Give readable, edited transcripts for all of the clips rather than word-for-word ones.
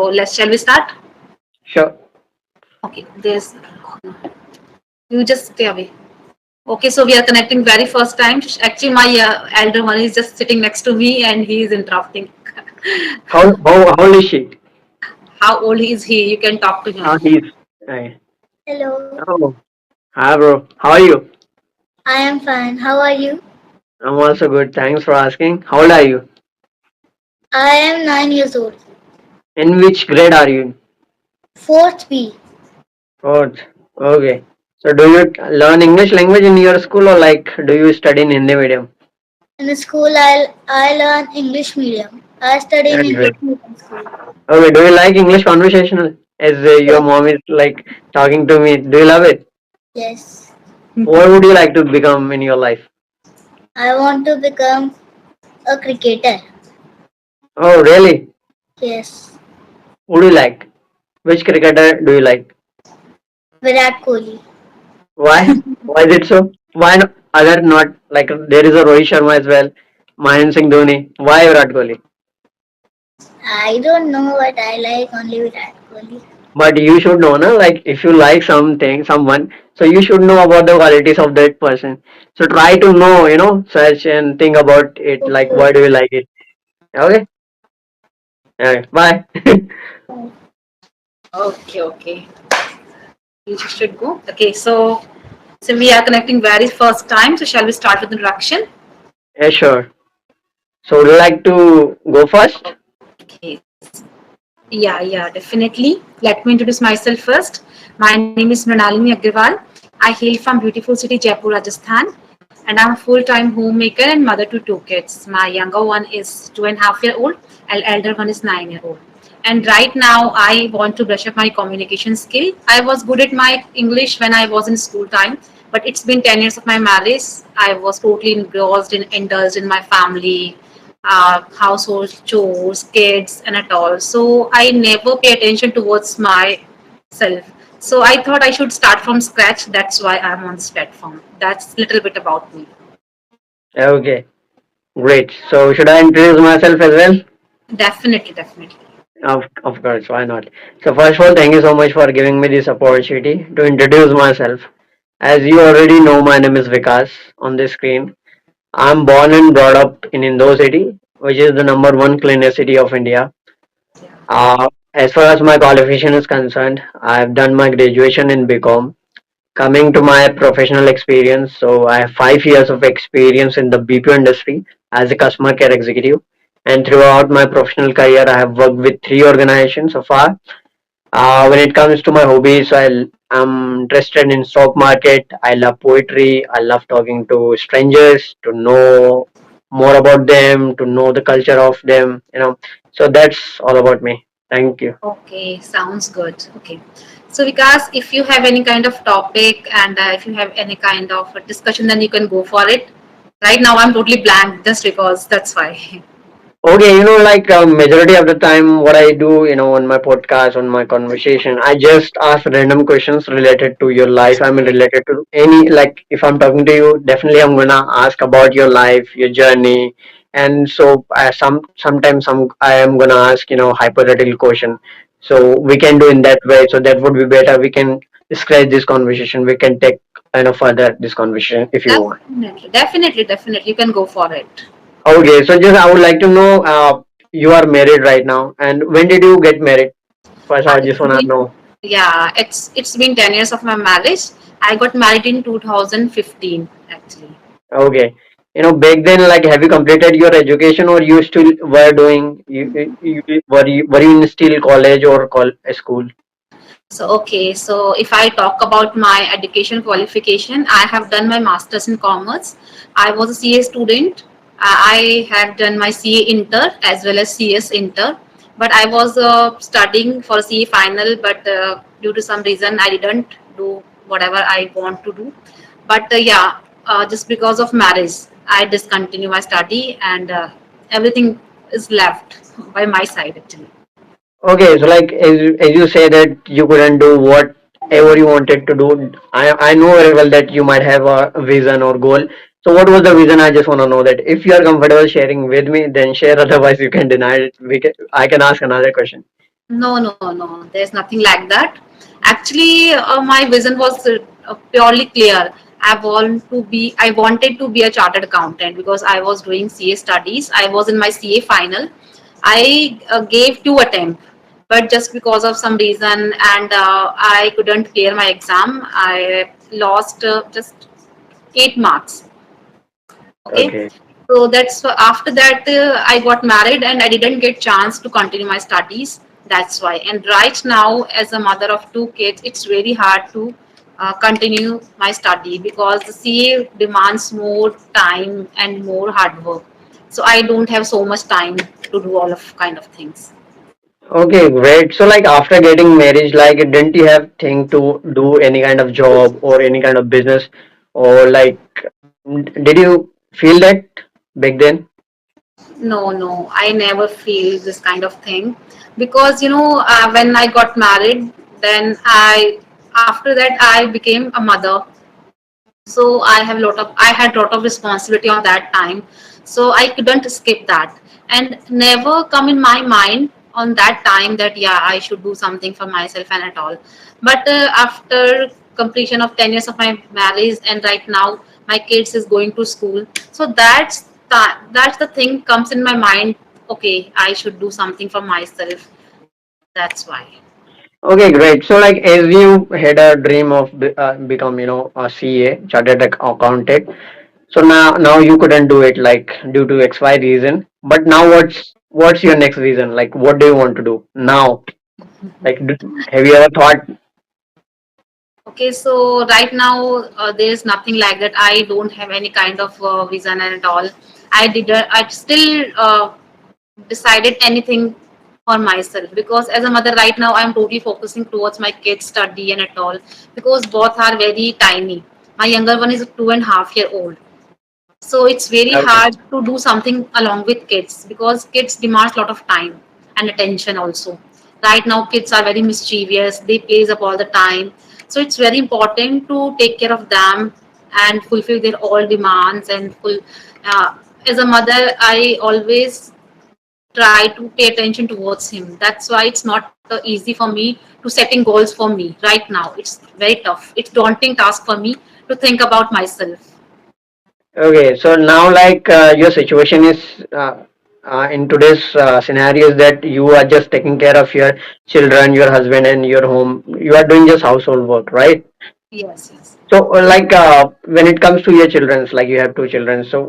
let's shall we start? Sure. Okay, there's you just stay away. Okay, so we are connecting very first time. Actually, my elder one is just sitting next to me and he is interrupting. How old is she? How old is he? You can talk to him. He's. Hi. Hello, Oh, hi, bro. How are you? I am fine. How are you? I'm also good. Thanks for asking. How old are you? I am 9 years old. In which grade are you? Fourth B. Fourth. Okay. So, do you learn English language in your school or like do you study in Hindi medium? In the school, I learn English medium. I study in That's great. English medium school. Okay. Do you like English conversational? As your Yes. mom is like talking to me. Do you love it? Yes. What would you like to become in your life? I want to become a cricketer. Oh, really? Yes. Would you like? Which cricketer do you like? Virat Kohli. Why? Why is it so? Why not? Other not like there is a Rohit Sharma as well, Mahendra Singh Dhoni. Why Virat Kohli? I don't know what I like, only Virat Kohli. But you should know, na? Like if you like something, someone, so you should know about the qualities of that person. So try to know, search and think about it. Like Okay. why do you like it? Okay. Okay. Bye. Okay, okay. You should go. Okay, so we are connecting very first time. So shall we start with introduction? Yeah, sure. So would you like to go first? Okay. Yeah, definitely. Let me introduce myself first. My name is Mrinalini Agarwal. I hail from beautiful city Jaipur, Rajasthan, and I'm a full-time homemaker and mother to two kids. My younger one is 2.5 year old, and elder one is 9 year old. And right now, I want to brush up my communication skill. I was good at my English when I was in school time, but it's been 10 years of my marriage. I was totally engrossed and indulged in my family, household chores, kids, and at all. So I never pay attention towards myself. So I thought I should start from scratch. That's why I'm on this platform. That's a little bit about me. Okay. Great. So should I introduce myself as well? Definitely, definitely. Of course, why not? So first of all, thank you so much for giving me this opportunity to introduce myself. As you already know, my name is Vikas on the screen. I'm born and brought up in Indore city, which is the number one cleanest city of India. As far as my qualification is concerned, I've done my graduation in BCom. Coming to my professional experience, so I have 5 years of experience in the BPO industry as a customer care executive. And throughout my professional career, I have worked with three organizations so far. When it comes to my hobbies, I'm interested in stock market. I love poetry. I love talking to strangers to know more about them, to know the culture of them. So that's all about me. Thank you. Okay, sounds good. Okay. So Vikas, if you have any kind of topic and if you have any kind of a discussion, then you can go for it. Right now, I'm totally blank just because that's why. Okay, like majority of the time, what I do, on my podcast, on my conversation, I just ask random questions related to your life. I mean, related to any, like, if I'm talking to you, definitely I'm gonna ask about your life, your journey, and so sometimes I am gonna ask, hypothetical question. So we can do in that way. So that would be better. We can scratch this conversation. We can take further this conversation if you want. Definitely, you can go for it. Okay, so just I would like to know, you are married right now, and when did you get married? First, I just It's wanna been, know. yeah, it's been 10 years of my marriage. I got married in 2015, actually. Okay, back then, like, have you completed your education, or you still were doing? Were you in still college or school? So okay, so if I talk about my education qualification, I have done my masters in commerce. I was a CA student. I have done my CA inter as well as CS inter. But I was studying for CA final, but due to some reason I didn't do whatever I want to do. But yeah, just because of marriage, I discontinue my study and everything is left by my side actually. Okay, so like as you say that you couldn't do whatever you wanted to do. I know very well that you might have a vision or goal. So what was the vision? I just want to know that. If you are comfortable sharing with me, then share. Otherwise, you can deny it. I can ask another question. No, no, no. There's nothing like that. Actually, my vision was purely clear. I wanted to be a chartered accountant because I was doing CA studies. I was in my CA final. I gave two attempts, but just because of some reason and I couldn't clear my exam, I lost just 8 marks. Okay, Okay. so after that I got married and I didn't get chance to continue my studies. That's why. And right now, as a mother of two kids, it's very hard to continue my study because the CA demands more time and more hard work. So I don't have so much time to do all of kind of things. Okay, great. So like after getting married, like didn't you have think to do any kind of job or any kind of business, or like did you feel that back then? No, no, I never feel this kind of thing because when I got married, then after that I became a mother. So I had lot of responsibility on that time. So I couldn't skip that, and never come in my mind on that time that yeah I should do something for myself and at all. But after completion of 10 years of my marriage and right now my kids is going to school, so that's the thing comes in my mind. Okay, I should do something for myself. That's why. Okay, great. So like as you had a dream of become a CA, chartered accountant. So now you couldn't do it like due to XY reason. But now what's your next reason? Like what do you want to do now? Like have you ever thought? Okay, so right now there is nothing like that. I don't have any kind of vision at all. I still decided anything for myself because as a mother right now I'm totally focusing towards my kids' study and at all because both are very tiny. My younger one is 2.5 year old, so it's very Okay. hard to do something along with kids because kids demands a lot of time and attention also. Right now kids are very mischievous, they plays up all the time, so it's very important to take care of them and fulfill their all demands and full as a mother I always try to pay attention towards him. That's why it's not easy for me to setting goals for me right now. It's very tough, it's daunting task for me to think about myself. Okay, so now like your situation is in today's scenario is that you are just taking care of your children, your husband, and your home. You are doing just household work, right? Yes, yes. So like when it comes to your childrens, like you have two children. So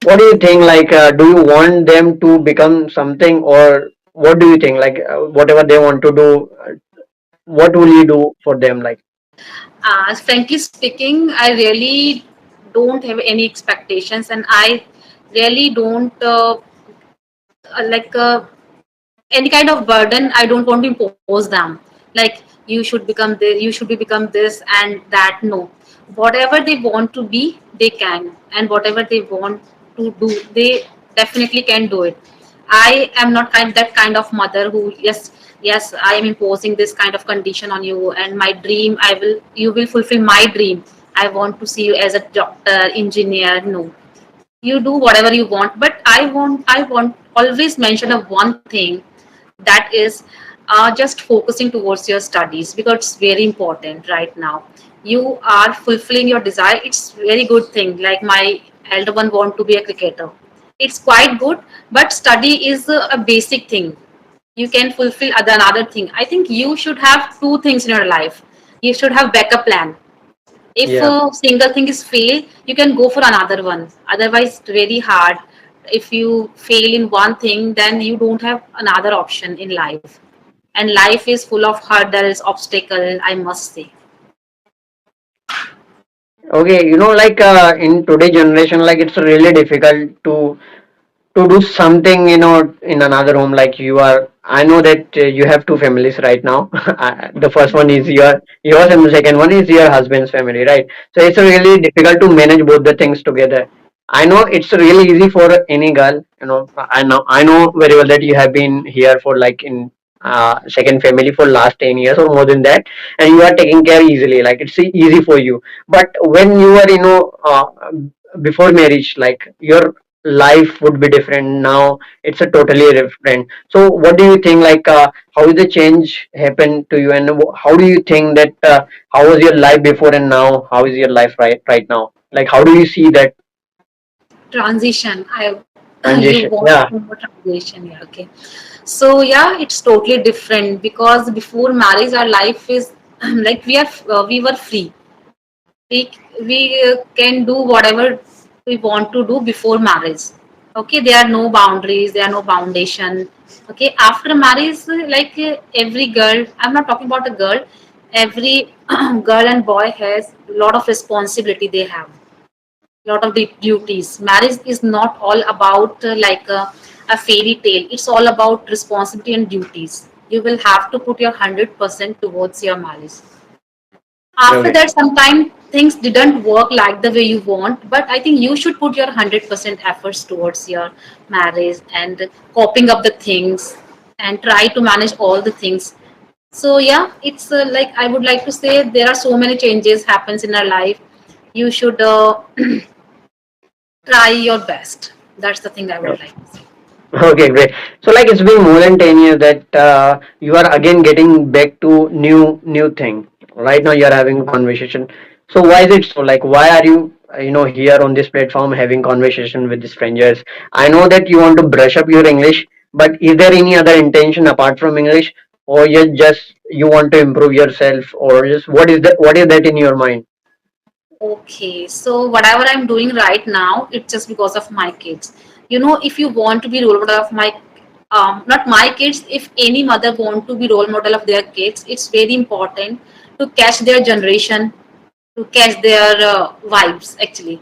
what do you think? Like, do you want them to become something, or what do you think? Like, whatever they want to do, what will you do for them? Like, Frankly speaking, I really don't have any expectations, and I really don't like any kind of burden. I don't want to impose them. Like you should become this, you should be become this and that. No, whatever they want to be, they can, and whatever they want to do, they definitely can do it. I am not that kind of mother who yes I am imposing this kind of condition on you and my dream I will you will fulfill my dream. I want to see you as a doctor, engineer. No, you do whatever you want, but I want always mention of one thing, that is just focusing towards your studies because it's very important right now. You are fulfilling your desire, it's very good thing. Like my elder one want to be a cricketer, it's quite good, but study is a basic thing. You can fulfill another thing. I think you should have two things in your life. You should have backup plan. If yeah. a single thing is fail, you can go for another one. Otherwise it's very hard. If you fail in one thing, then you don't have another option in life, and life is full of hurdles, obstacle, I must say. Okay, like in today generation, like it's really difficult to do something in another home. Like you are, I know that you have two families right now. The first one is yours and the second one is your husband's family, right? So it's really difficult to manage both the things together. I know it's really easy for any girl. I know very well that you have been here for like in second family for last 10 years or more than that, and you are taking care easily, like it's easy for you. But when you are before marriage, like your life would be different. Now it's a totally different. So what do you think, like how did the change happen to you, and how do you think that how was your life before and now, how is your life right now, like how do you see that Transition. I you transition? want Yeah. to know transition, yeah, okay. So yeah, it's totally different because before marriage, our life is like we were free. We can do whatever we want to do before marriage. Okay, there are no boundaries, there are no foundation. Okay, after marriage, like every girl, I'm not talking about a girl, every girl and boy has a lot of responsibility they have, lot of duties. Marriage is not all about like a fairy tale. It's all about responsibility and duties. You will have to put your 100% towards your marriage. After Okay. that, sometimes things didn't work like the way you want, but I think you should put your 100% efforts towards your marriage and coping up the things and try to manage all the things. So yeah, it's like I would like to say there are so many changes happens in our life. You should try your best. That's the thing I would like to say. Okay, great. So like it's been more than 10 years that you are again getting back to new thing. Right now you are having a conversation. So why is it so? Like why are you here on this platform having conversation with the strangers? I know that you want to brush up your English, but is there any other intention apart from English, or you want to improve yourself, or just what is that in your mind? Okay, so whatever I'm doing right now, it's just because of my kids. You know, if you want to be role model of my, not my kids, if any mother want to be role model of their kids, it's very important to catch their generation, to catch their vibes actually.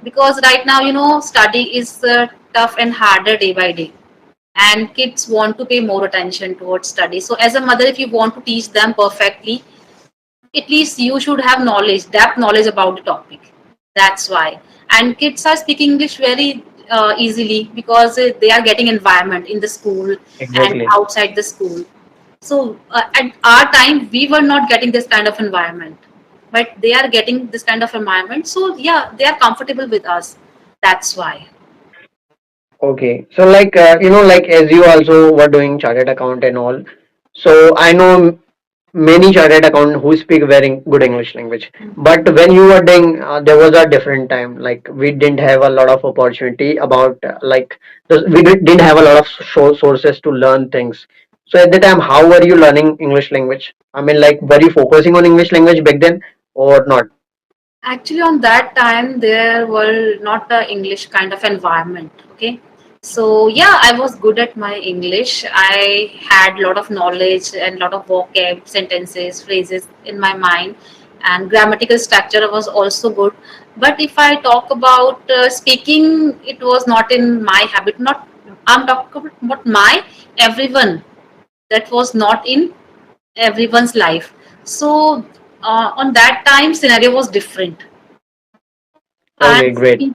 Because right now, you know, study is tough and harder day by day, and kids want to pay more attention towards study. So as a mother, if you want to teach them perfectly, at least you should have knowledge, depth knowledge about the topic. That's why. And kids are speaking English very easily because they are getting environment in the school and Exactly. outside the school. So at our time, we were not getting this kind of environment, but they are getting this kind of environment. So yeah, they are comfortable with us. That's why. Okay. So like like as you also were doing chartered account and all. So I know many chartered accountant who speak very good English language. But when you were doing, there was a different time. Like we didn't have a lot of opportunity about didn't have a lot of sources to learn things. So at the time, how were you learning English language? I mean, like, were you focusing on English language back then or not? Actually, on that time, there were not a English kind of environment. Okay, so yeah, I was good at my English. I had a lot of knowledge and lot of vocab, sentences, phrases in my mind, and grammatical structure was also good. But if I talk about speaking, it was not in my habit. Not I'm talking about my everyone. That was not in everyone's life. So on that time, scenario was different, Okay, and great.